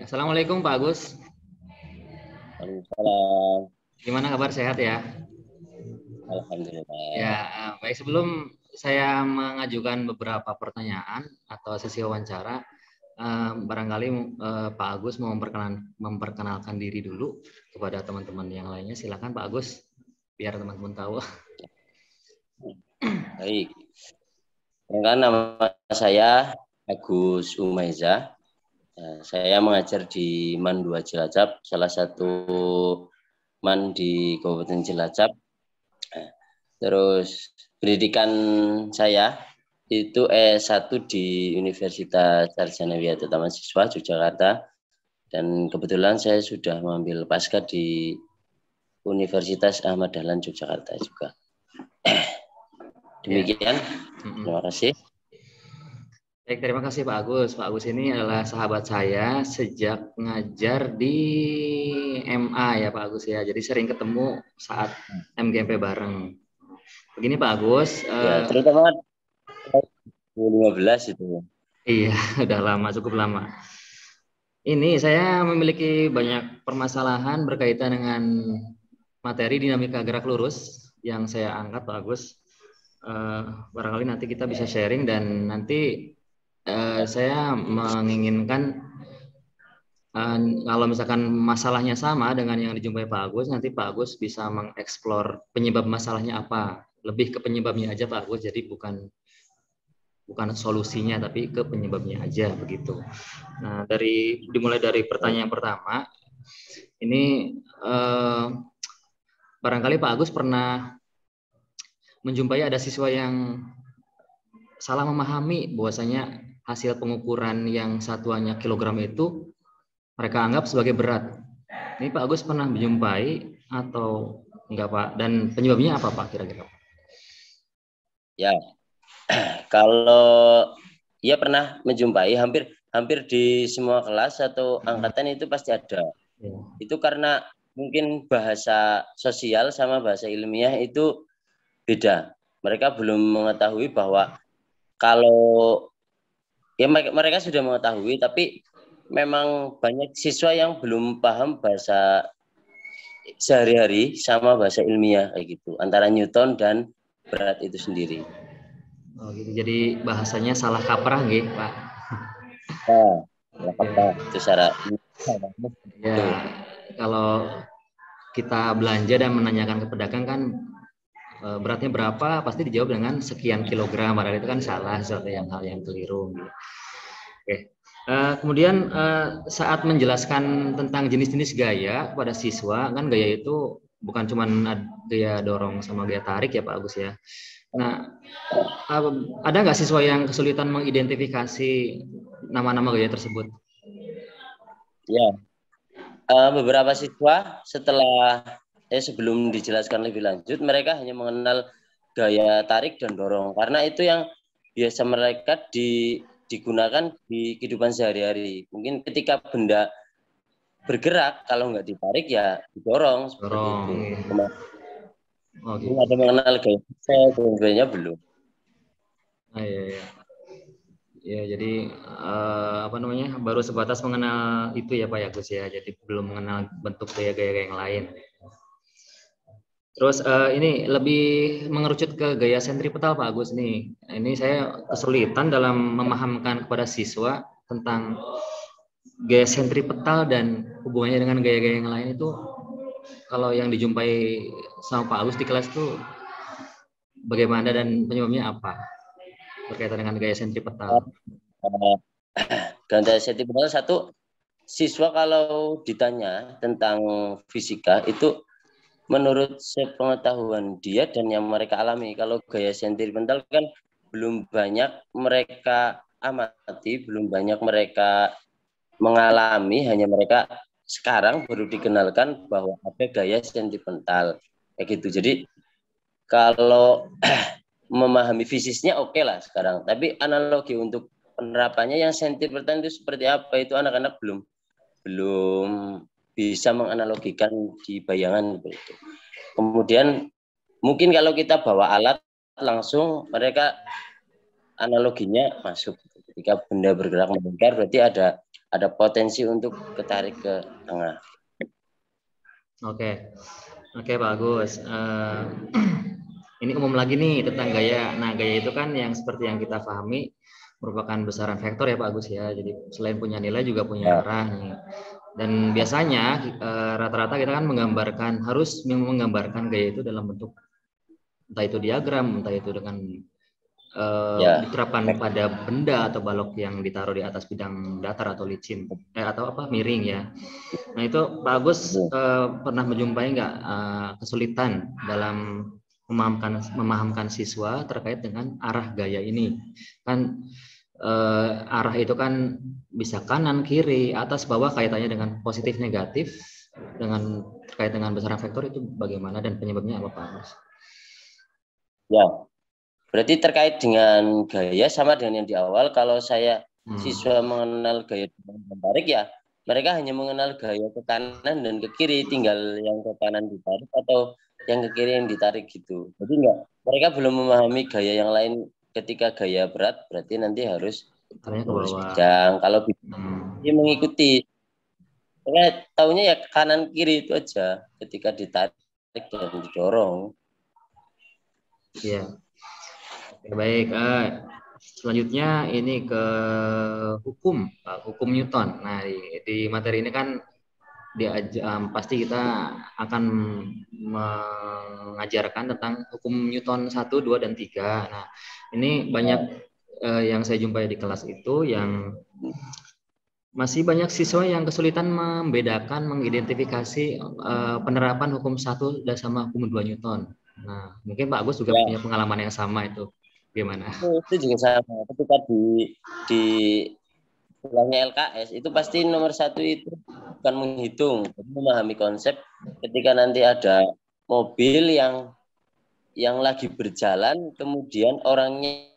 Assalamualaikum Pak Agus. Waalaikumsalam. Gimana kabar, sehat ya? Ya, Alhamdulillah. baik, sebelum saya mengajukan beberapa pertanyaan atau sesi wawancara, barangkali Pak Agus mau memperkenalkan diri dulu kepada teman-teman yang lainnya. Silakan Pak Agus, biar teman-teman tahu. Baik. Perkenalkan, nama saya Agus Umaiza. Saya mengajar di MAN 2 Cilacap, salah satu MAN di Kabupaten Cilacap. Terus pendidikan saya itu S1 di Universitas Sarjana Wiyata Taman Siswa Yogyakarta, dan kebetulan saya sudah mengambil pasca di Universitas Ahmad Dahlan Yogyakarta juga. Demikian, terima kasih. Baik, terima kasih Pak Agus. Pak Agus ini adalah sahabat saya sejak ngajar di MA ya Pak Agus ya. Jadi sering ketemu saat MGMP bareng. Begini Pak Agus. Ya, terutama 2015 itu. Iya, udah lama, cukup lama. Ini saya memiliki banyak permasalahan berkaitan dengan materi dinamika gerak lurus yang saya angkat Pak Agus. Barangkali nanti kita bisa sharing, dan nanti saya menginginkan kalau misalkan masalahnya sama dengan yang dijumpai Pak Agus, nanti Pak Agus bisa mengeksplor penyebab masalahnya apa. Lebih ke penyebabnya aja Pak Agus, jadi bukan solusinya, tapi ke penyebabnya aja begitu. Nah, dimulai dari pertanyaan pertama, ini barangkali Pak Agus pernah menjumpai ada siswa yang salah memahami bahwasanya hasil pengukuran yang satuannya kilogram itu mereka anggap sebagai berat. Ini Pak Agus pernah menjumpai atau enggak Pak? Dan penyebabnya apa Pak kira-kira? Ya, kalau ya pernah menjumpai hampir di semua kelas atau angkatan itu pasti ada. Ya. Itu karena mungkin bahasa sosial sama bahasa ilmiah itu beda. Mereka belum mengetahui bahwa kalau ya mereka sudah mengetahui, tapi memang banyak siswa yang belum paham bahasa sehari-hari sama bahasa ilmiah kayak gitu, antara Newton dan berat itu sendiri. Oh gitu. Jadi bahasanya salah kaprah nggih, Pak. Salah kaprah itu syarat. Ya, kalau kita belanja dan menanyakan ke pedagang kan beratnya berapa, pasti dijawab dengan sekian kilogram. Padahal itu kan salah, sesuatu hal yang keliru. Gitu. Oke. Kemudian saat menjelaskan tentang jenis-jenis gaya kepada siswa, kan gaya itu bukan cuma gaya dorong sama gaya tarik ya Pak Agus ya. Nah, ada nggak siswa yang kesulitan mengidentifikasi nama-nama gaya tersebut? Ya, beberapa siswa setelah sebelum dijelaskan lebih lanjut, mereka hanya mengenal gaya tarik dan dorong, karena itu yang biasa mereka digunakan di kehidupan sehari-hari. Mungkin ketika benda bergerak, kalau nggak ditarik ya didorong seperti itu. Oh, gitu. Ada mengenal gaya saya belum. Iya. Ya, jadi apa namanya, baru sebatas mengenal itu ya Pak ya Gus ya. Jadi belum mengenal bentuk gaya-gaya yang lain. Terus ini lebih mengerucut ke gaya sentripetal Pak Agus nih. Ini saya kesulitan dalam memahamkan kepada siswa tentang gaya sentripetal dan hubungannya dengan gaya-gaya yang lain itu. Kalau yang dijumpai sama Pak Agus di kelas itu bagaimana dan penyebabnya apa berkaitan dengan gaya sentripetal? Gaya sentripetal, satu, siswa kalau ditanya tentang fisika itu menurut sepengetahuan dia dan yang mereka alami, kalau gaya sentripetal kan belum banyak mereka amati, belum banyak mereka mengalami, hanya mereka sekarang baru dikenalkan bahwa ada gaya sentripetal kayak gitu. Jadi kalau memahami fisiknya oke lah sekarang, tapi analogi untuk penerapannya yang sentripetal itu seperti apa, itu anak-anak belum bisa menganalogikan di bayangan begitu. Kemudian mungkin kalau kita bawa alat langsung, mereka analoginya masuk. Ketika benda bergerak melingkar berarti ada ada potensi untuk ketarik ke tengah. Oke, oke Pak Agus. Ini umum lagi nih tentang gaya. Nah, gaya itu kan yang seperti yang kita pahami merupakan besaran vektor ya Pak Agus ya. Jadi selain punya nilai juga punya arah nih. Dan biasanya rata-rata kita kan harus menggambarkan gaya itu dalam bentuk entah itu diagram, entah itu dengan diterapkan pada benda atau balok yang ditaruh di atas bidang datar atau licin atau miring ya. Nah itu Pak Agus pernah menjumpai nggak kesulitan dalam memahamkan siswa terkait dengan arah gaya ini? Kan arah itu kan bisa kanan, kiri, atas, bawah, kaitannya dengan positif, negatif, dengan terkait dengan besaran vektor itu bagaimana dan penyebabnya apa Pak Agus? Ya, berarti terkait dengan gaya sama dengan yang di awal. Kalau saya siswa mengenal gaya tarik ya, mereka hanya mengenal gaya ke kanan dan ke kiri, tinggal yang ke kanan ditarik atau yang ke kiri yang ditarik gitu. Jadi mereka belum memahami gaya yang lain. Ketika gaya berat berarti nanti harus bidang. Kalau dia mengikuti, mereka tahunya ya kanan kiri itu aja ketika ditarik dan didorong. Ya, baik. Selanjutnya ini ke hukum Newton. Nah di materi ini kan pasti kita akan mengajarkan tentang hukum Newton 1, 2, dan 3. Nah ini banyak yang saya jumpai di kelas itu yang masih banyak siswa yang kesulitan membedakan, mengidentifikasi penerapan hukum 1 dan sama hukum 2 Newton. Nah, mungkin Pak Agus juga punya pengalaman yang sama itu. Gimana? Itu juga sama. Ketika di pulangnya LKS, itu pasti nomor 1 itu bukan menghitung, memahami konsep. Ketika nanti ada mobil yang lagi berjalan, kemudian orangnya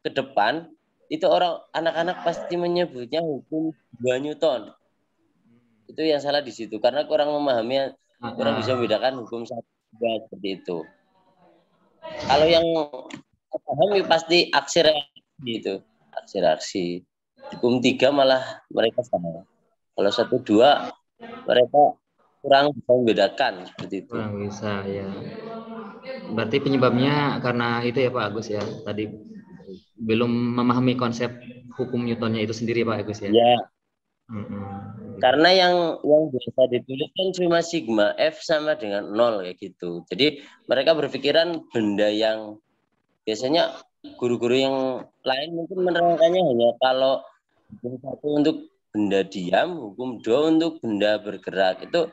ke depan, itu anak-anak pasti menyebutnya hukum 2 Newton. Itu yang salah di situ, karena kurang memahami, kurang bisa membedakan hukum 1 seperti itu. Kalau yang paham pasti aksi reaksi itu, aksi reaksi. Hukum 3 malah mereka sama. Kalau 1, 2 mereka kurang bisa membedakan seperti itu. Kurang bisa ya. Berarti penyebabnya karena itu ya Pak Agus ya. Tadi belum memahami konsep hukum Newtonnya itu sendiri Pak Agus ya. Ya. Karena yang biasa ditulis kan cuma sigma F sama dengan 0 kayak gitu. Jadi mereka berpikiran benda yang biasanya guru-guru yang lain mungkin menerangkannya hanya kalau hukum 1 untuk benda diam, hukum 2 untuk benda bergerak. Itu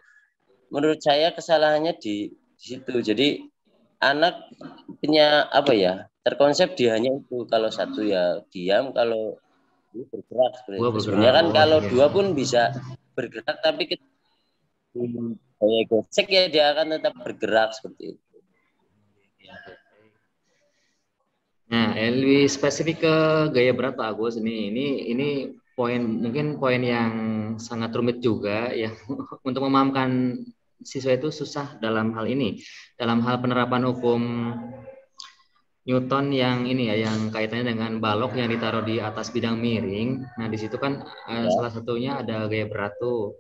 menurut saya kesalahannya di situ. Jadi anak punya terkonsep dia hanya itu. Kalau 1 ya diam, kalau bergerak seperti itu. Sebenarnya kan kalau 2 pun bisa bergerak, tapi kayak gocek ya dia akan tetap bergerak seperti itu. Nah, lebih spesifik ke gaya berat Pak Agus ini mungkin poin yang sangat rumit juga ya untuk memahamkan siswa itu susah dalam hal ini, dalam hal penerapan hukum Newton yang ini ya, yang kaitannya dengan balok yang ditaruh di atas bidang miring. Nah, di situ kan salah satunya ada gaya berat tuh.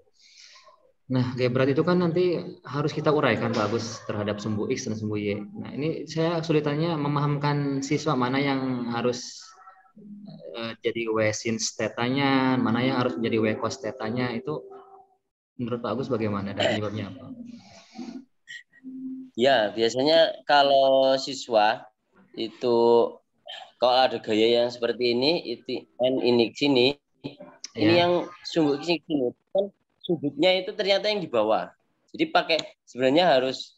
Nah, gaya berat itu kan nanti harus kita uraikan Pak Agus terhadap sumbu X dan sumbu Y. Nah, ini saya kesulitannya memahamkan siswa mana yang harus jadi W sin tetanya, mana yang harus menjadi W cos tetanya. Itu menurut Pak Agus bagaimana dan penyebabnya apa? Ya, biasanya kalau siswa itu kalau ada gaya yang seperti ini, itu ini sini, ini yang sumbu sini kan sudutnya itu ternyata yang di bawah. Jadi sebenarnya harus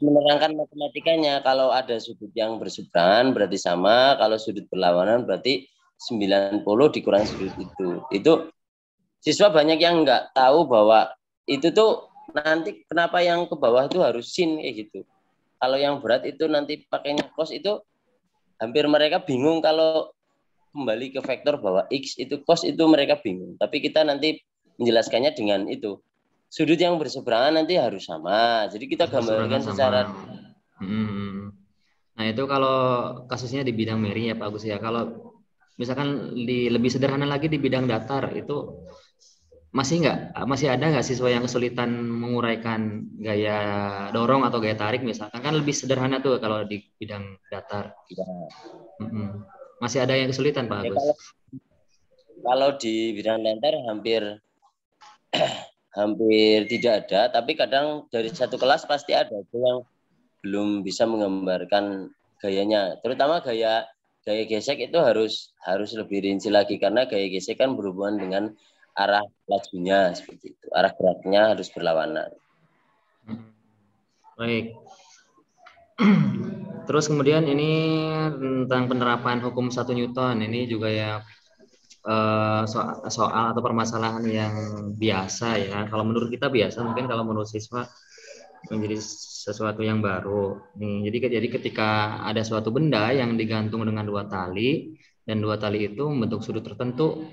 menerangkan matematikanya. Kalau ada sudut yang berseberangan berarti sama, kalau sudut berlawanan berarti 90 dikurangi sudut itu. Itu siswa banyak yang nggak tahu bahwa itu tuh nanti kenapa yang ke bawah itu harus sin kayak gitu. Kalau yang berat itu nanti pakainya cos, itu hampir mereka bingung. Kalau kembali ke vektor bahwa X itu cos, itu mereka bingung. Tapi kita nanti menjelaskannya dengan itu. Sudut yang berseberangan nanti harus sama. Jadi kita gambarkan secara... Nah itu kalau kasusnya di bidang miring ya Pak Agus ya. Kalau misalkan lebih sederhana lagi di bidang datar itu masih ada nggak siswa yang kesulitan menguraikan gaya dorong atau gaya tarik misalkan, kan lebih sederhana tuh kalau di bidang datar. Ya. Mm-mm. Masih ada yang kesulitan Pak Ya, Agus? kalau di bidang datar hampir hampir tidak ada, tapi kadang dari satu kelas pasti ada yang belum bisa menggambarkan gayanya. Terutama gaya gesek itu harus lebih rinci lagi, karena gaya gesek kan berhubungan dengan arah lajunya seperti itu. Arah geraknya harus berlawanan. Baik. Terus kemudian ini tentang penerapan hukum 1 Newton, ini juga ya soal atau permasalahan yang biasa ya. Kalau menurut kita biasa, mungkin kalau menurut siswa menjadi sesuatu yang baru. Nih, jadi ketika ada suatu benda yang digantung dengan 2 tali dan 2 tali itu membentuk sudut tertentu,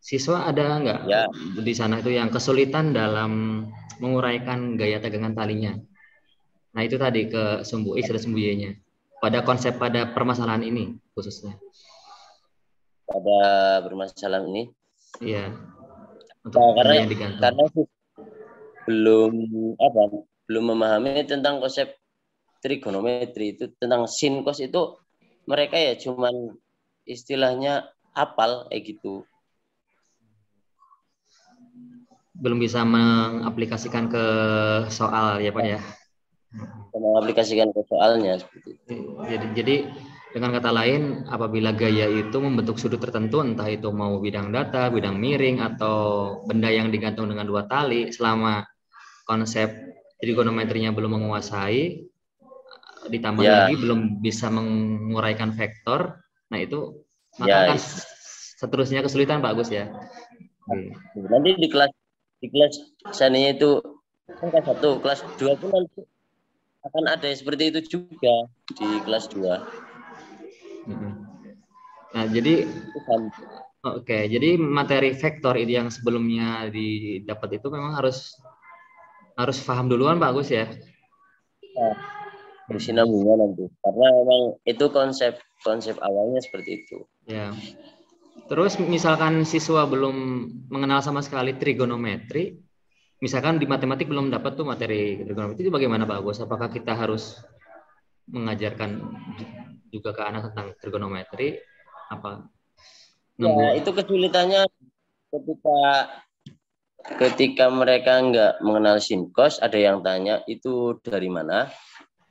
siswa ada nggak Ya. di sana itu yang kesulitan dalam menguraikan gaya tegangan talinya? Nah itu tadi ke sumbu X dan sumbu Y-nya. Pada permasalahan ini khususnya. Pada permasalahan ini. Iya. Untuk karena belum memahami tentang konsep trigonometri itu, tentang sin cos itu mereka ya cuman istilahnya hafal gitu. Belum bisa mengaplikasikan ke soal ya Pak ya. Mengaplikasikan ke soalnya seperti itu. Jadi dengan kata lain, apabila gaya itu membentuk sudut tertentu, entah itu mau bidang datar, bidang miring, atau benda yang digantung dengan 2 tali, selama konsep trigonometrinya belum menguasai, ditambah lagi belum bisa menguraikan vektor, nah itu maka akan seterusnya kesulitan Pak Agus ya. Nanti di kelas saninya itu kelas 1, kelas 2 pun nanti akan ada seperti itu juga di kelas 2. Nah, jadi jadi materi vektor itu yang sebelumnya didapat itu memang harus paham duluan Pak Agus ya. Bersinambungan nanti, karena memang itu konsep awalnya seperti itu. Ya. Terus misalkan siswa belum mengenal sama sekali trigonometri, misalkan di matematik belum dapat tuh materi trigonometri, itu bagaimana Pak Agus? Apakah kita harus mengajarkan juga ke anak tentang trigonometri? Apa? Ya, itu kesulitannya ketika mereka nggak mengenal sin cos, ada yang tanya itu dari mana.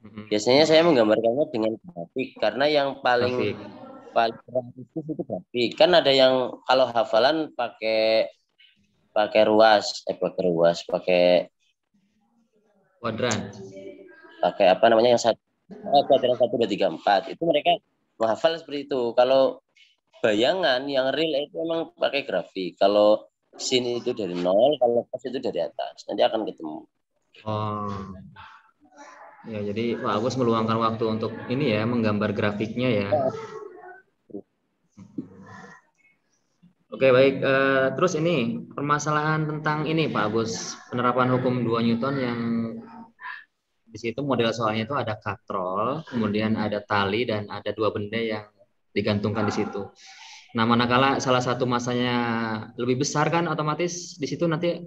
Biasanya saya menggambarkannya dengan grafik, karena yang paling realistis itu grafik. Kan ada yang kalau hafalan pakai ruas, pakai kuadran. Pakai apa namanya yang kuadran 1, 2, 3, 4. Itu mereka menghafal seperti itu. Kalau bayangan yang real itu memang pakai grafik. Kalau sin itu dari 0, kalau cos itu dari atas. Nanti akan ketemu. Oh. Ya, jadi Pak Agus meluangkan waktu untuk ini ya, menggambar grafiknya ya. Oke, baik. Terus ini permasalahan tentang ini Pak Agus, penerapan hukum 2 Newton yang di situ model soalnya itu ada katrol, kemudian ada tali dan ada 2 benda yang digantungkan di situ. Nah, manakala salah satu masanya lebih besar kan otomatis di situ nanti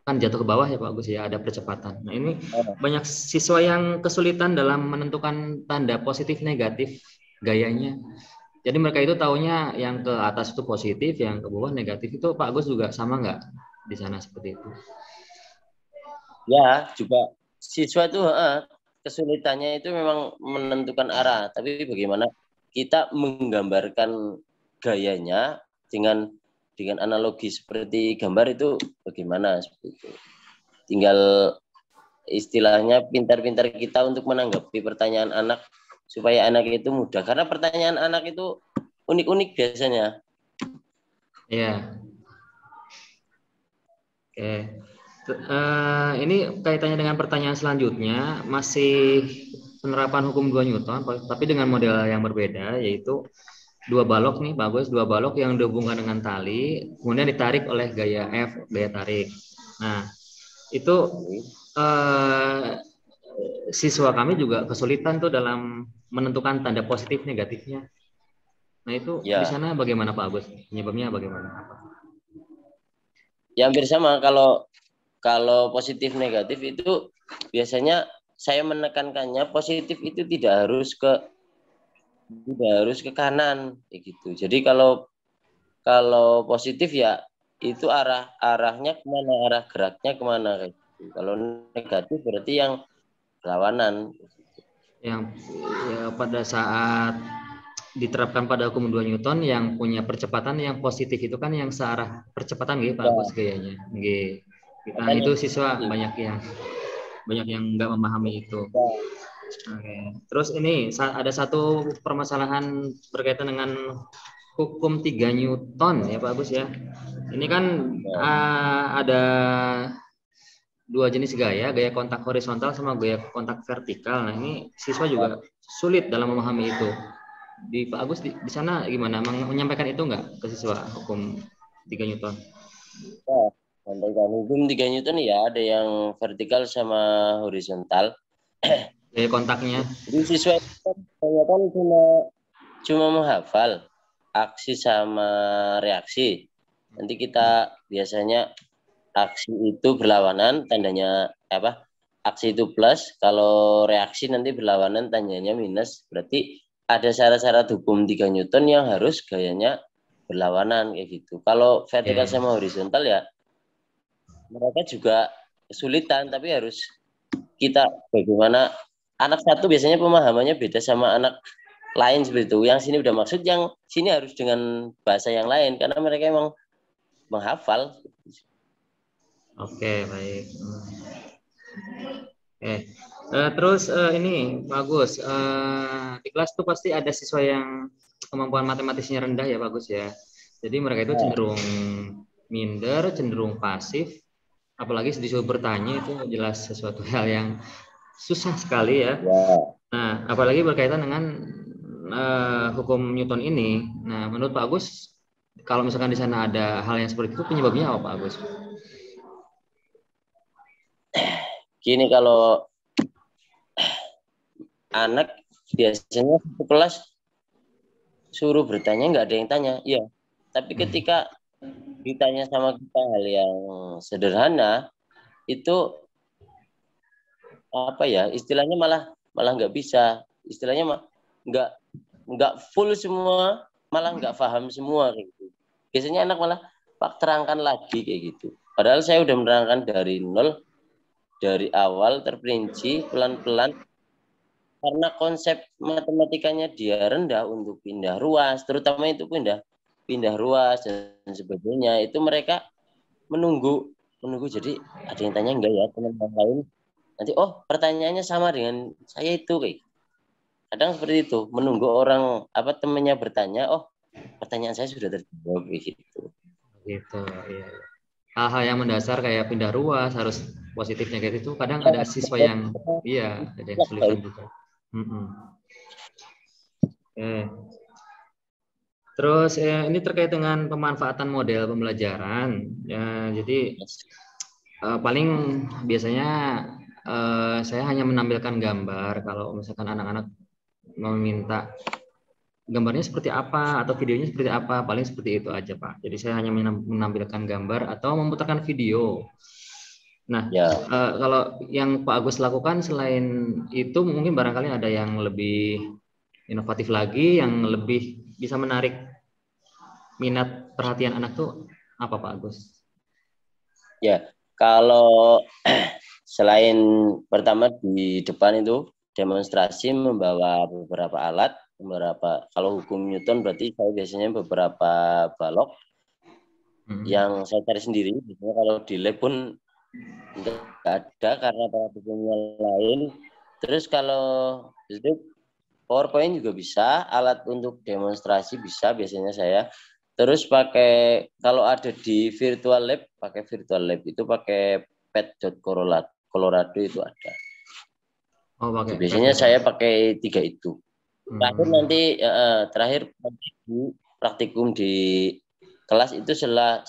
kan jatuh ke bawah ya Pak Agus ya, ada percepatan. Nah, ini banyak siswa yang kesulitan dalam menentukan tanda positif negatif gayanya. Jadi mereka itu taunya yang ke atas itu positif, yang ke bawah negatif. Itu Pak Agus juga sama nggak di sana seperti itu? Ya, juga siswa itu kesulitannya itu memang menentukan arah. Tapi bagaimana kita menggambarkan gayanya dengan analogi seperti gambar itu bagaimana seperti itu. Tinggal istilahnya pintar-pintar kita untuk menanggapi pertanyaan anak supaya anak itu mudah, karena pertanyaan anak itu unik-unik biasanya. Iya. Oke. Ini kaitannya dengan pertanyaan selanjutnya, masih penerapan hukum 2 Newton, tapi dengan model yang berbeda, yaitu 2 balok nih, bagus, 2 balok yang dihubungkan dengan tali, kemudian ditarik oleh gaya F, gaya tarik. Nah, itu siswa kami juga kesulitan tuh dalam menentukan tanda positif negatifnya. Nah, itu di sana bagaimana Pak Agus? Penyebabnya bagaimana? Ya hampir sama. Kalau positif negatif itu biasanya saya menekankannya positif itu tidak harus ke kanan kayak gitu. Jadi kalau positif ya itu arahnya kemana, arah geraknya kemana kayak gitu. Kalau negatif berarti yang berlawanan. Yang ya, pada saat diterapkan pada hukum 2 Newton yang punya percepatan yang positif itu kan yang searah percepatan gitu Pak Agus Ya, kayaknya. Gitu. Nah, kan itu yang siswa positif. banyak yang nggak memahami itu. Ya, Oke. Terus ini ada satu permasalahan berkaitan dengan hukum 3 Newton ya Pak Agus ya. Ini kan ya. ada dua jenis gaya kontak horizontal sama gaya kontak vertikal. Nah, ini siswa juga sulit dalam memahami itu. Di Pak Agus di sana gimana? Menyampaikan itu nggak ke siswa hukum 3 Newton? Ya, sampaikan hukum 3 Newton ya ada yang vertikal sama horizontal. Gaya kontaknya. Jadi siswa itu kan kebanyakan cuma menghafal aksi sama reaksi. Nanti kita biasanya aksi itu berlawanan, tandanya apa? Aksi itu plus, kalau reaksi nanti berlawanan, tandanya minus. Berarti ada syarat-syarat hukum 3 Newton yang harus gayanya berlawanan kayak gitu. Kalau vertikal Yeah. sama horizontal ya mereka juga kesulitan, tapi harus kita bagaimana anak satu biasanya pemahamannya beda sama anak lain seperti itu. Yang sini udah maksud, yang sini harus dengan bahasa yang lain karena mereka emang menghafal. Oke, baik. Terus ini bagus. Di kelas tuh pasti ada siswa yang kemampuan matematisnya rendah ya bagus ya. Jadi mereka itu cenderung minder, cenderung pasif. Apalagi disuruh bertanya itu jelas sesuatu hal yang susah sekali ya. Ya. Nah, apalagi berkaitan dengan hukum Newton ini. Nah, menurut Pak Agus, kalau misalkan di sana ada hal yang seperti itu, penyebabnya apa Pak Agus? Gini, kalau anak biasanya satu kelas suruh bertanya nggak ada yang tanya, iya. Tapi ketika ditanya sama kita hal yang sederhana, itu apa ya? Istilahnya malah nggak bisa. Istilahnya nggak full semua, malah nggak paham semua kayak gitu. Biasanya anak malah Pak terangkan lagi kayak gitu. Padahal saya udah menerangkan dari nol, dari awal terperinci pelan-pelan, karena konsep matematikanya dia rendah untuk pindah ruas, terutama itu pindah ruas dan sebagainya, itu mereka menunggu. Jadi ada yang tanya enggak ya teman lain, nanti pertanyaannya sama dengan saya itu kayak kadang seperti itu, menunggu orang temannya bertanya, pertanyaan saya sudah terjawab gitu. Gitu, iya. Hal-hal yang mendasar kayak pindah ruas harus positif negatif itu kadang ada siswa yang ada yang kesulitan juga. Terus ini terkait dengan pemanfaatan model pembelajaran. Ya, jadi paling biasanya saya hanya menampilkan gambar kalau misalkan anak-anak meminta gambarnya seperti apa atau videonya seperti apa, paling seperti itu aja Pak. Jadi saya hanya menampilkan gambar atau memutarkan video. Nah, kalau yang Pak Agus lakukan selain itu mungkin barangkali ada yang lebih inovatif lagi, yang lebih bisa menarik minat perhatian anak tuh apa Pak Agus? Ya, kalau selain pertama di depan itu demonstrasi membawa beberapa alat, kalau hukum Newton berarti saya biasanya beberapa balok yang saya cari sendiri. Biasanya kalau di lab pun nggak ada karena para hukumnya lain. Terus kalau itu PowerPoint juga bisa, alat untuk demonstrasi bisa biasanya saya. Terus kalau ada di virtual lab, pakai virtual lab itu pakai pet.colorado itu ada. Biasanya saya pakai 3 itu. Terakhir praktikum di kelas itu setelah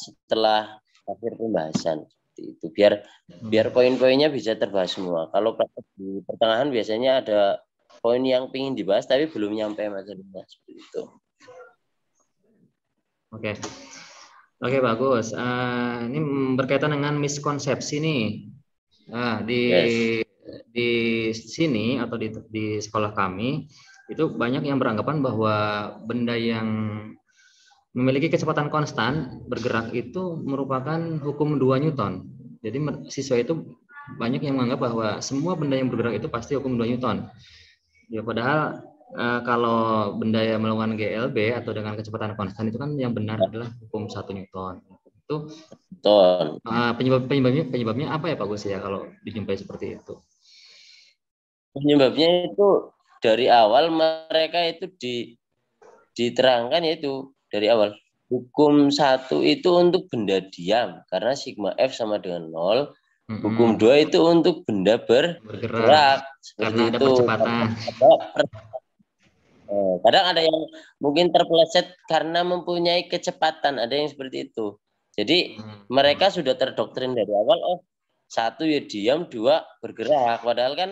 akhir pembahasan itu, biar poin-poinnya bisa terbahas semua. Kalau di pertengahan biasanya ada poin yang ingin dibahas tapi belum nyampe materinya seperti itu. Oke. Oke, bagus. Ini berkaitan dengan miskonsepsi nih. Yes. Di sini atau di sekolah kami itu banyak yang beranggapan bahwa benda yang memiliki kecepatan konstan bergerak itu merupakan hukum 2 Newton. Jadi siswa itu banyak yang menganggap bahwa semua benda yang bergerak itu pasti hukum 2 Newton. Ya padahal kalau benda yang melakukan GLB atau dengan kecepatan konstan itu kan yang benar adalah hukum 1 Newton. Itu Betul. penyebabnya apa ya Pak Gus ya kalau dijumpai seperti itu? Penyebabnya itu dari awal mereka itu diterangkan yaitu dari awal. Hukum 1 itu untuk benda diam karena sigma F sama dengan 0. Hukum 2 itu untuk benda bergerak seperti karena ada itu. percepatan. Kadang ada yang mungkin terpeleset karena mempunyai kecepatan, ada yang seperti itu. Jadi mereka sudah terdoktrin dari awal, 1 ya diam, 2 bergerak. Padahal kan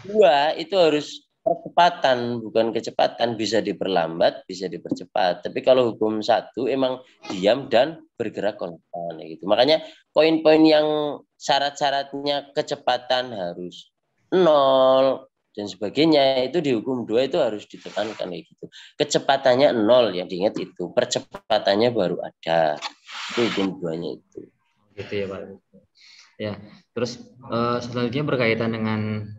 2 itu harus percepatan, bukan kecepatan. Bisa diperlambat, bisa dipercepat. Tapi kalau hukum 1 emang diam dan bergerak konstan gitu. Makanya poin-poin yang syarat-syaratnya kecepatan harus 0 dan sebagainya itu di hukum 2 itu harus ditekankan kayak gitu. Kecepatannya 0 yang diingat itu, percepatannya baru ada. Itu hukum 2-nya itu. Gitu ya Pak. Ya, terus selanjutnya berkaitan dengan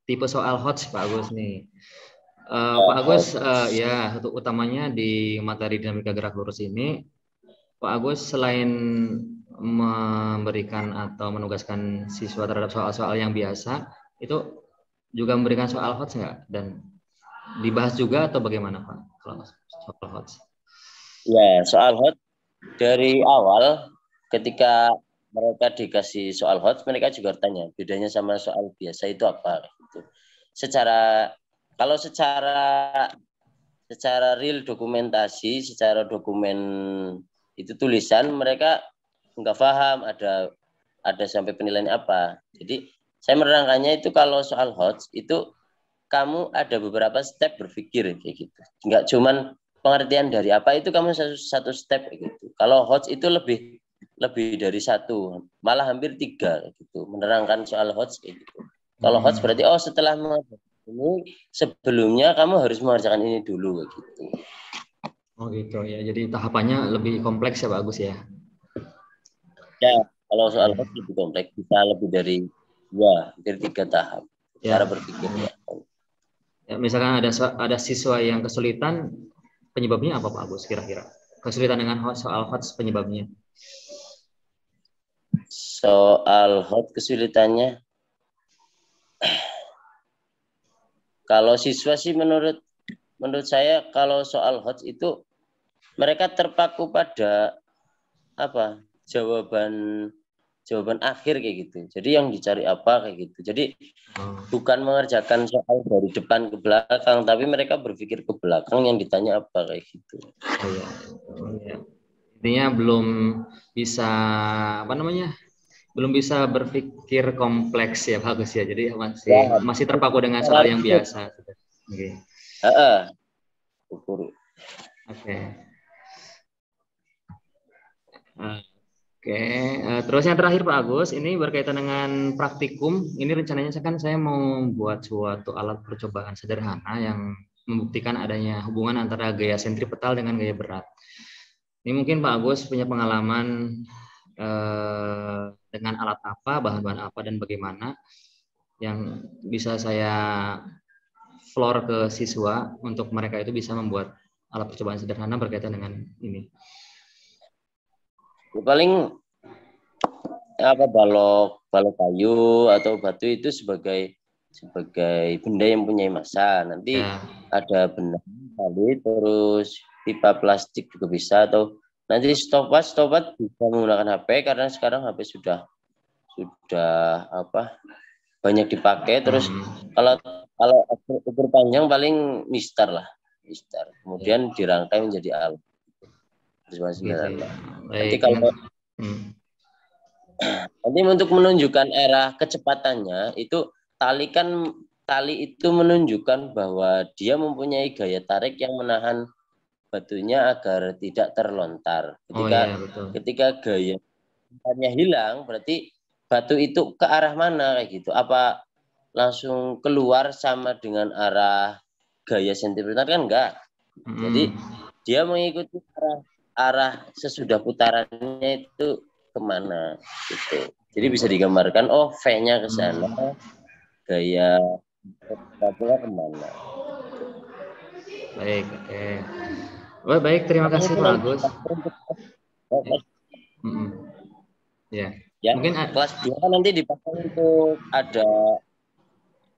tipe soal HOTS Pak Agus nih. Pak Agus ya untuk utamanya di materi dinamika gerak lurus ini Pak Agus selain memberikan atau menugaskan siswa terhadap soal-soal yang biasa itu juga memberikan soal HOTS nggak dan dibahas juga atau bagaimana Pak kalau soal HOTS? Ya, soal HOTS dari awal ketika mereka dikasih soal HOTS mereka juga tanya bedanya sama soal biasa itu apa gitu. Kalau secara real dokumentasi, secara dokumen itu tulisan mereka nggak paham ada sampai penilaian apa. Jadi saya menerangkannya itu kalau soal HOTS itu kamu ada beberapa step berpikir kayak gitu. Nggak cuman pengertian dari apa itu kamu satu step kayak gitu. Kalau HOTS itu lebih dari 1, malah hampir 3 gitu. Menerangkan soal HOTS kayak gitu. Kalau HOTS berarti setelah ini sebelumnya kamu harus mengerjakan ini dulu kayak gitu. Oh gitu ya. Jadi tahapannya lebih kompleks ya Pak Agus ya. Ya, kalau soal HOTS lebih kompleks, bisa lebih dari 3 tahap cara berpikirnya. Ya, misalkan ada siswa yang kesulitan, penyebabnya apa Pak Agus kira-kira? Kesulitan dengan soal HOTS penyebabnya? Soal HOTS kesulitannya, kalau siswa sih menurut saya kalau soal HOTS itu mereka terpaku pada jawaban akhir kayak gitu. Jadi yang dicari apa kayak gitu. Jadi bukan mengerjakan soal dari depan ke belakang, tapi mereka berpikir ke belakang yang ditanya apa kayak gitu. Intinya belum bisa belum bisa berpikir kompleks ya bagus ya. Jadi masih terpaku dengan soal yang biasa. Oke. Oke. Oke, terus yang terakhir Pak Agus, ini berkaitan dengan praktikum. Ini rencananya saya mau buat suatu alat percobaan sederhana yang membuktikan adanya hubungan antara gaya sentripetal dengan gaya berat. Ini mungkin Pak Agus punya pengalaman dengan alat apa, bahan-bahan apa, dan bagaimana yang bisa saya floor ke siswa untuk mereka itu bisa membuat alat percobaan sederhana berkaitan dengan ini. Paling balok kayu atau batu itu sebagai benda yang punya massa. Nanti ada benang tali, terus pipa plastik juga bisa, atau nanti stopwatch bisa menggunakan HP karena sekarang HP sudah banyak dipakai. Terus kalau ukur panjang paling mistar. Kemudian dirangkai menjadi alat. Nanti kalau nanti untuk menunjukkan arah kecepatannya itu tali itu menunjukkan bahwa dia mempunyai gaya tarik yang menahan batunya agar tidak terlontar. Ketika gayanya hilang, berarti batu itu ke arah mana kayak gitu? Apa langsung keluar sama dengan arah gaya sentimeter kan enggak? Jadi dia mengikuti arah sesudah putarannya itu kemana gitu. Jadi bisa digambarkan, oh V-nya ke sana, gaya batunya kemana. Baik, oke. Baik, terima kasih Pak Agus. Ya. Mungkin kelas 2 nanti dipasang untuk ada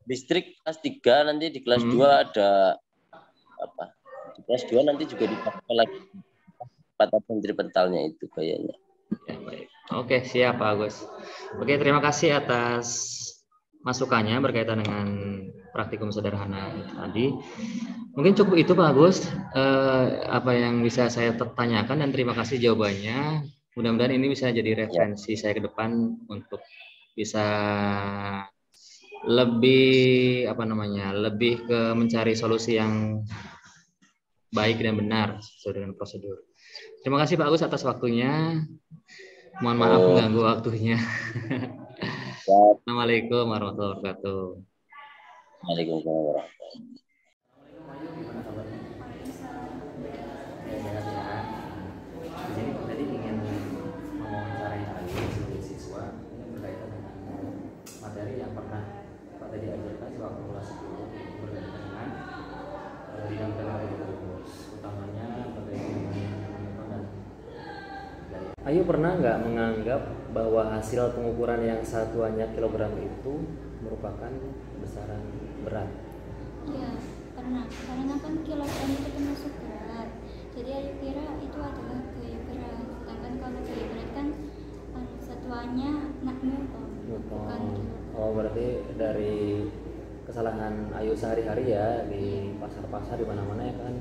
listrik, kelas 3 nanti di kelas 2 ada apa? Di kelas 2 nanti juga dipakai lagi patah sentripetalnya itu kayaknya. Ya, baik. Oke, siap Pak Agus. Oke, terima kasih atas masukannya berkaitan dengan praktikum sederhana tadi. Mungkin cukup itu Pak Agus, apa yang bisa saya tanyakan, dan terima kasih jawabannya. Mudah-mudahan ini bisa jadi referensi saya ke depan untuk bisa lebih lebih ke mencari solusi yang baik dan benar sesuai dengan prosedur. Terima kasih Pak Agus atas waktunya. Mohon maaf mengganggu waktunya. Assalamualaikum warahmatullahi wabarakatuh. Waalaikumsalam warahmatullahi wabarakatuh. Jadi tadi ingin mewawancarai Ayu sebagai siswa berkaitan dengan materi yang pernah Pak tadi ajarkan sewaktu kelas 10 berkaitan dengan bidang tenaga utamanya berkaitan dengan dan gaya. Ayu pernah nggak menganggap bahwa hasil pengukuran yang satuannya kilogram itu merupakan besaran berat? Iya, pernah. Karena kan kilogram itu termasuk berat. Jadi Ayu kira itu adalah gaya berat. Sedangkan kalau gaya berat kan satuannya Newton. Bukan Oh, berarti dari kesalahan Ayu sehari-hari ya di pasar-pasar di mana-mana ya kan,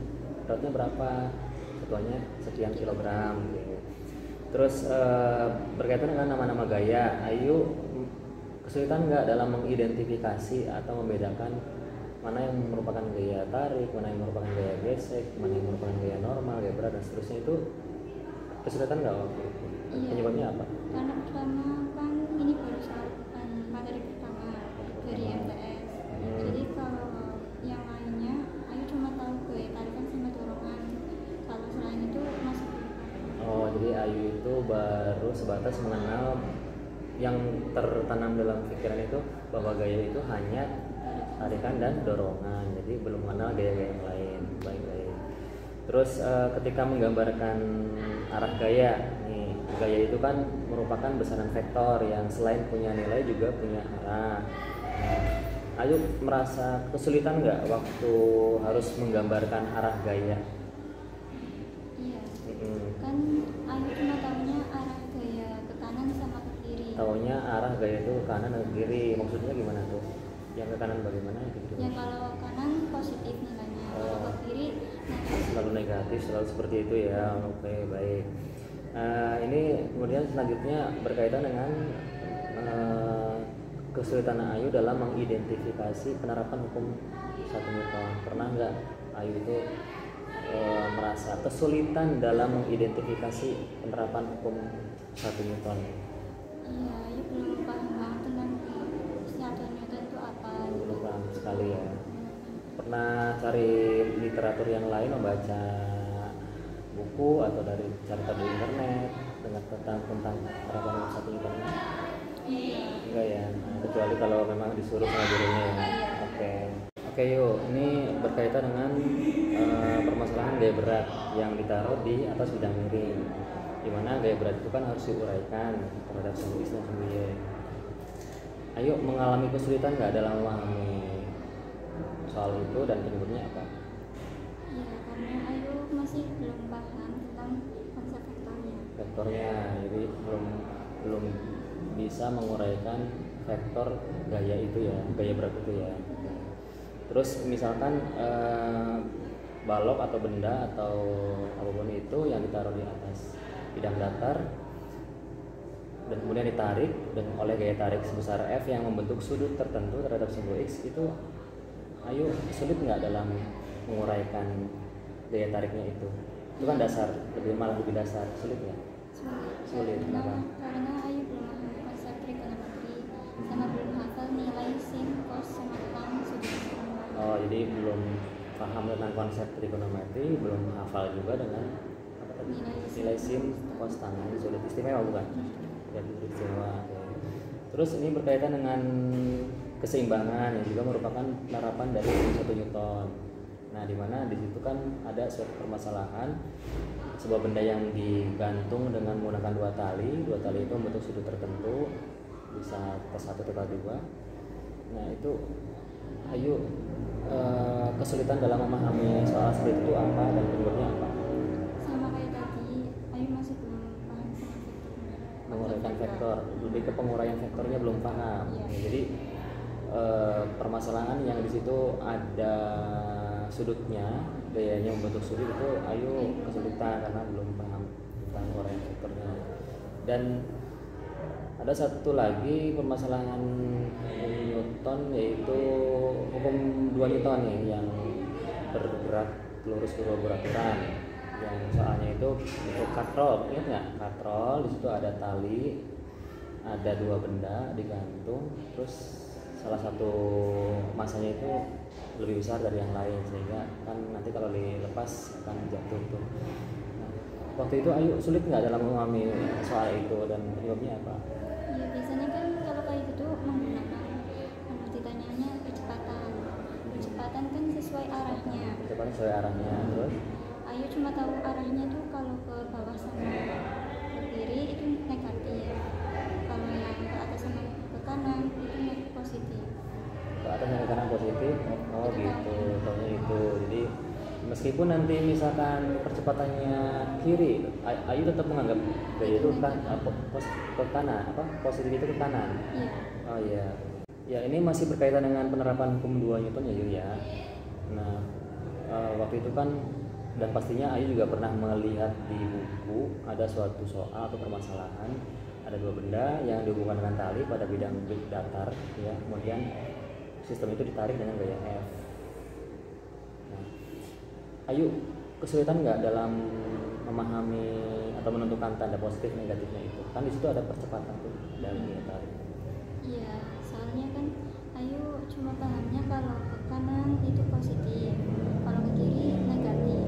beratnya berapa? Satuannya sekian kilogram gitu. Terus berkaitan dengan nama-nama gaya, Ayu kesulitan nggak dalam mengidentifikasi atau membedakan mana yang merupakan gaya tarik, mana yang merupakan gaya gesek, mana yang merupakan gaya normal, gaya berat, dan seterusnya? Itu kesulitan nggak waktu itu? Iya. Penyebabnya apa? Karena pertama kan ini baru materi pertama dari MTS. Jadi kalau yang lainnya, Ayu cuma tahu gaya tarikan sama dorongan. Kalau selain itu masih belum. Oh, jadi Ayu itu baru sebatas mengenal yang tertanam dalam pikiran itu bahwa gaya itu hanya tarikan dan dorongan, jadi belum mengenal gaya-gaya yang lain. Baik. Terus ketika menggambarkan arah gaya, nih gaya itu kan merupakan besaran vektor yang selain punya nilai juga punya arah. Ayu merasa kesulitan nggak waktu harus menggambarkan arah gaya? Iya. Kan Ayu cuma tahunya arah gaya ke kanan sama ke kiri. Tahunya arah gaya itu ke kanan dan ke kiri. Maksudnya gimana tuh? Yang ke kanan bagaimana? Gitu. Yang kalau kanan positif nilainya, kalau ke kiri negatif. Selalu negatif, selalu seperti itu ya. Oke, baik. Ini kemudian selanjutnya berkaitan dengan kesulitan Ayu dalam mengidentifikasi penerapan hukum 1 Newton. Pernah nggak Ayu itu merasa kesulitan dalam mengidentifikasi penerapan hukum 1 Newton? Iya, Ayu belum paham banget tentang 1 Newton itu apa. Belum paham sekali ya. Pernah cari literatur yang lain, membaca buku atau dari cari di internet dengan tentang penerapan 1 Newton? Enggak ya, kecuali kalau memang disuruh sama gurunya ya. Oke, yuk, ini berkaitan dengan permasalahan gaya berat yang ditaruh di atas bidang miring, dimana gaya berat itu kan harus diuraikan terhadap sumbu X dan sumbu Y. Ayo, mengalami kesulitan nggak dalam memahami soal itu dan penyebabnya apa? Iya, karena Ayu masih belum paham tentang konsep vektornya, jadi belum bisa menguraikan vektor gaya itu ya, gaya berat itu ya. Terus misalkan balok atau benda atau apapun itu yang ditaruh di atas bidang datar dan kemudian ditarik dan oleh gaya tarik sebesar F yang membentuk sudut tertentu terhadap sumbu X, itu Ayu sulit nggak dalam menguraikan daya tariknya itu kan dasar, malah lebih dasar, sulit ya? Sulit karena Ayu belum paham konsep trigonometri sama belum hafal nilai sin, cos, sama tan, sudut. Oh, jadi belum paham tentang konsep trigonometri, belum hafal juga dengan apa tadi? Nilai sin, cos, tan, sulit. Istimewa bukan? Ya, istimewa. Terus ini berkaitan dengan keseimbangan yang juga merupakan penerapan dari hukum 1 Newton. Nah, di mana di situ kan ada suatu permasalahan sebuah benda yang digantung dengan menggunakan dua tali itu membentuk sudut tertentu, bisa T1 T2. Nah, itu Ayu kesulitan dalam memahami soal seperti itu apa dan penyebabnya apa? Sama kayak tadi, Ayu masih belum paham sama vektornya. Menguraikan vektor, lebih ke penguraian vektornya belum paham. Iya. Jadi permasalahan yang di situ ada sudutnya, gayanya membentuk sudut itu Ayu kesulitan karena belum paham tentang penguraian vektornya. Dan ada satu lagi permasalahan Newton, yaitu hukum 2 Newton nih yang bergerak lurus beraturan. Yang soalnya itu katrol, ingat nggak? Katrol, di situ ada tali, ada dua benda digantung, terus salah satu masanya itu lebih besar dari yang lain, sehingga kan nanti kalau dilepas akan jatuh tuh. Nah, waktu itu Ayu sulit nggak dalam memahami soal itu dan penyebabnya apa? Ya biasanya kan kalau kayak gitu menggunakan ditanyanya kecepatan kan sesuai arahnya. Kecepatan sesuai arahnya, terus Ayu cuma tahu arahnya tuh kalau ke bawah sama ke kiri itu negatif, kalau yang ke atas sama ke kanan itu positif. Ke atas dan ke kanan positif. Oh gitu, tahunya itu. Jadi meskipun nanti misalkan percepatannya kiri, Ayu tetap menganggap gaya itu kan ke kanan, positif itu ke kanan. Iya. Oh iya. Ya, ini masih berkaitan dengan penerapan hukum 2 Newton ya, Yu ya. Nah, waktu itu kan, dan pastinya Ayu juga pernah melihat di buku ada suatu soal atau permasalahan, ada dua benda yang dihubungkan dengan tali pada bidang datar ya, kemudian sistem itu ditarik dengan gaya F. Nah, Ayu kesulitan nggak dalam memahami atau menentukan tanda positif negatifnya itu? Kan di situ ada percepatan tuh dari gaya tarik. Iya, soalnya kan Ayu cuma pahamnya kalau ke kanan itu positif, kalau ke kiri negatif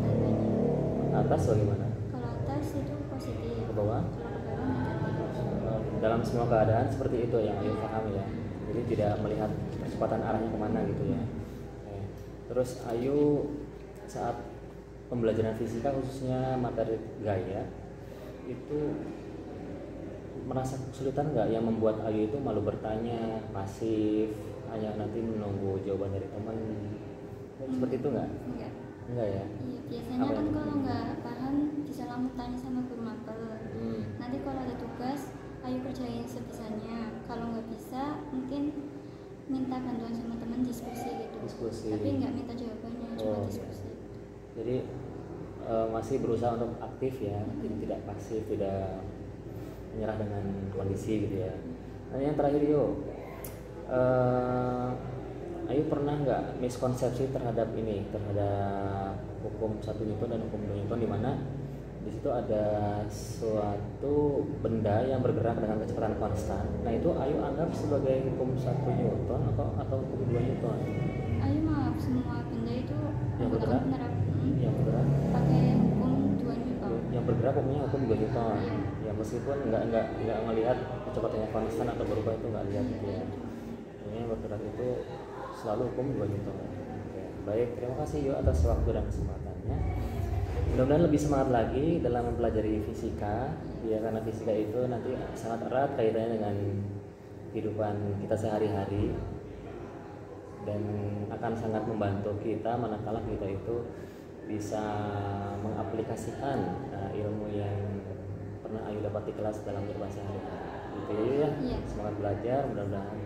tandanya. Atas bagaimana? Kalau atas itu positif, Ke bawah? kalau ke bawah negatif. Dalam semua keadaan seperti itu yang Ayu paham ya. Jadi tidak melihat kecepatan arahnya kemana gitu ya. Terus Ayu saat pembelajaran fisika khususnya materi gaya itu merasa kesulitan nggak yang membuat Ayu itu malu bertanya, pasif, hanya nanti menunggu jawaban dari teman? Seperti itu nggak? Enggak ya? Iya, biasanya kan kalau nggak paham bisa langsung tanya sama guru mapel. Nanti kalau ada tugas Ayu kerjain sebisanya, kalau nggak bisa mungkin minta bantuan sama teman diskusi gitu. Tapi nggak minta jawabannya, cuma diskusi. Jadi masih berusaha untuk aktif ya, jadi tidak pasif, tidak menyerah dengan kondisi gitu ya. Nah, yang terakhir Ayu pernah nggak miskonsepsi terhadap hukum 1 Newton dan hukum 2 Newton, di mana di situ ada suatu benda yang bergerak dengan kecepatan konstan. Nah, itu Ayu anggap sebagai hukum 1 Newton atau hukum 2 Newton? Ayu maaf, semua benda itu yang bergerak pakai hukum 2 Newton. Yang bergerak hukumnya hukum 2 Newton. Ya, meskipun nggak melihat kecepatannya konstan atau berubah, itu nggak lihat gitu ya. Ini yang bergerak itu selalu hukum 2 Newton. Oke, baik, terima kasih Yu atas waktu dan kesempatannya. Mudah-mudahan lebih semangat lagi dalam mempelajari fisika ya, karena fisika itu nanti sangat erat kaitannya dengan kehidupan kita sehari-hari dan akan sangat membantu kita manakala kita itu bisa mengaplikasikan ilmu yang pernah Ayu dapat di kelas dalam kehidupan sehari-hari. Gitu ya. Semangat belajar, mudah-mudahan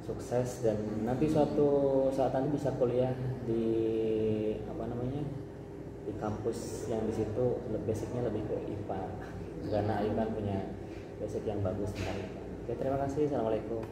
sukses dan nanti suatu saat nanti bisa kuliah di di kampus yang di situ basicnya lebih ke IPA, karena Ayu kan punya basic yang bagus tentang IPA. Oke, terima kasih. Assalamualaikum.